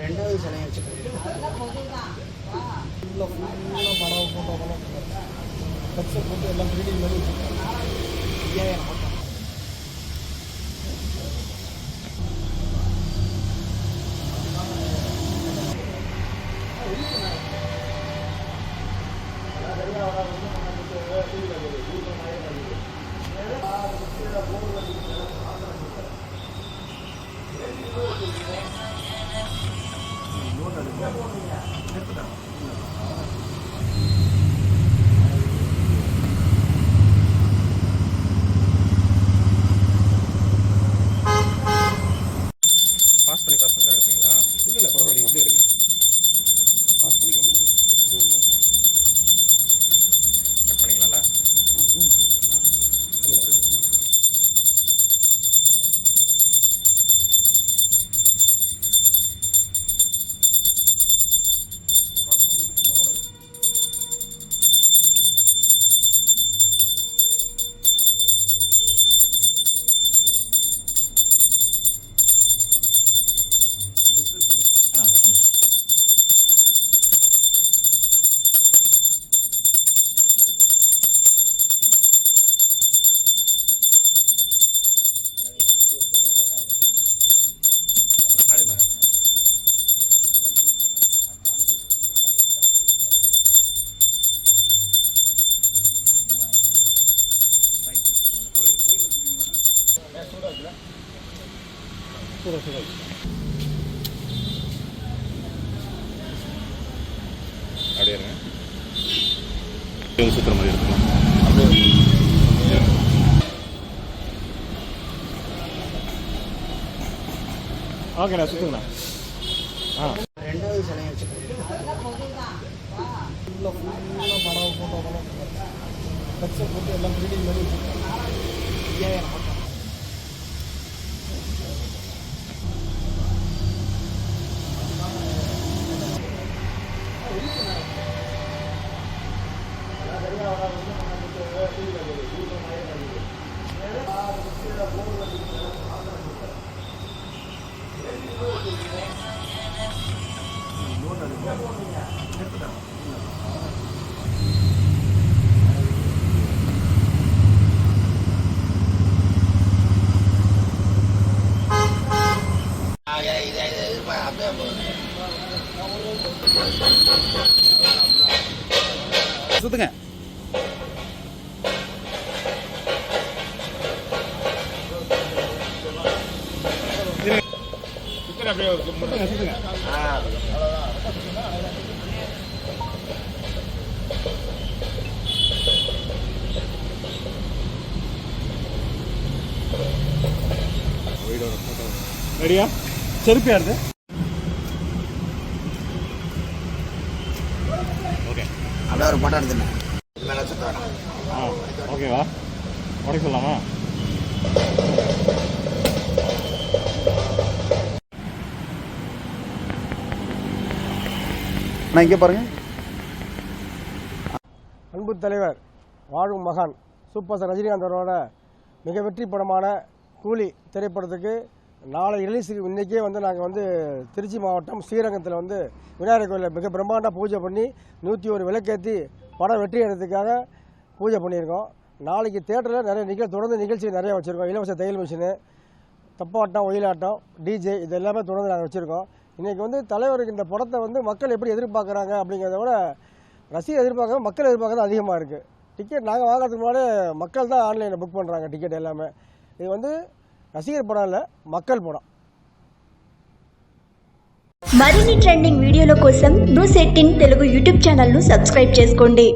ரெண்டாவது சிலையை வச்சுருக்கேன் படம் ஃபோட்டோக்கெல்லாம் கட்சர் போட்டு எல்லாம் ப்ரீடிங் மாதிரி வச்சுருக்காங்க 5000 பக்கம். பாஸ் பண்ணி எடுப்பீங்களா? இல்லை பரவாயில்ல, நீங்கள் அப்படியே எடுங்க. பாஸ் பண்ணிக்கோங்க. கட் பண்ணிக்கலாம்ல? அப்படியே இருங்க. சுற்றுற மாதிரி எடுத்துக்கலாம். ஓகேண்ணா, சுற்றுங்கண்ணா. ரெண்டாவது சிலையை வச்சுருக்கேன் படம் ஃபோட்டோக்கெல்லாம் கட்சர் போட்டு எல்லாம் ப்ரீடிங் மாதிரி வச்சுருக்காங்க 5000 பக்கம். சுத்துங்க. சுத்துங்க. ரெடியா? செருப்பு யாருது? ஓகே, அப்படியே ஒரு படம் எடுத்துனேன். இது மேலே சுத்த வேணாம். ஓகேவா? உடை சொல்லலாமா? நான் இங்கே பாருங்க. அன்பு தலைவர் வாழும் மகான் சூப்பர் ஸ்டார் ரஜினிகாந்த் அவரோட மிக வெற்றி படமான கூலி திரைப்படத்துக்கு நாளை ரிலீஸுக்கு இன்றைக்கே நாங்கள் திருச்சி மாவட்டம் ஸ்ரீரங்கத்தில் விநாயகர் கோயிலில் மிக பிரம்மாண்ட பூஜை பண்ணி 101 விளக்கேற்றி படம் வெற்றி எடுக்கிறதுக்காக பூஜை பண்ணியிருக்கோம். நாளைக்கு தேட்டரில் நிறைய தொடர்ந்து நிகழ்ச்சி நிறையா வச்சுருக்கோம். இலவச தையல் மிஷினு, தப்பாட்டம், ஒயிலாட்டம், டிஜே இது எல்லாமே தொடர்ந்து நாங்கள் வச்சுருக்கோம். இன்றைக்கி வந்து தலைவருக்கு இந்த படத்தை வந்து மக்கள் எப்படி எதிர்பார்க்குறாங்க அப்படிங்கிறத விட ரசிகர் எதிர்பார்க்க மக்கள் எதிர்பார்க்கறது அதிகமாக இருக்குது. டிக்கெட் நாங்கள் வாங்கிறதுக்கு முன்னாடி மக்கள் தான் ஆன்லைனில் புக் பண்ணுறாங்க டிக்கெட் எல்லாமே. இது வந்து రసికర్ పడం இல்லை, மக்கள் படம். మరిన్ని ట్రెండింగ్ వీడియోల కోసం న్యూస్ 18 తెలుగు యూట్యూబ్ ఛానల్ను సబ్స్క్రైబ్ చేసుకోండి.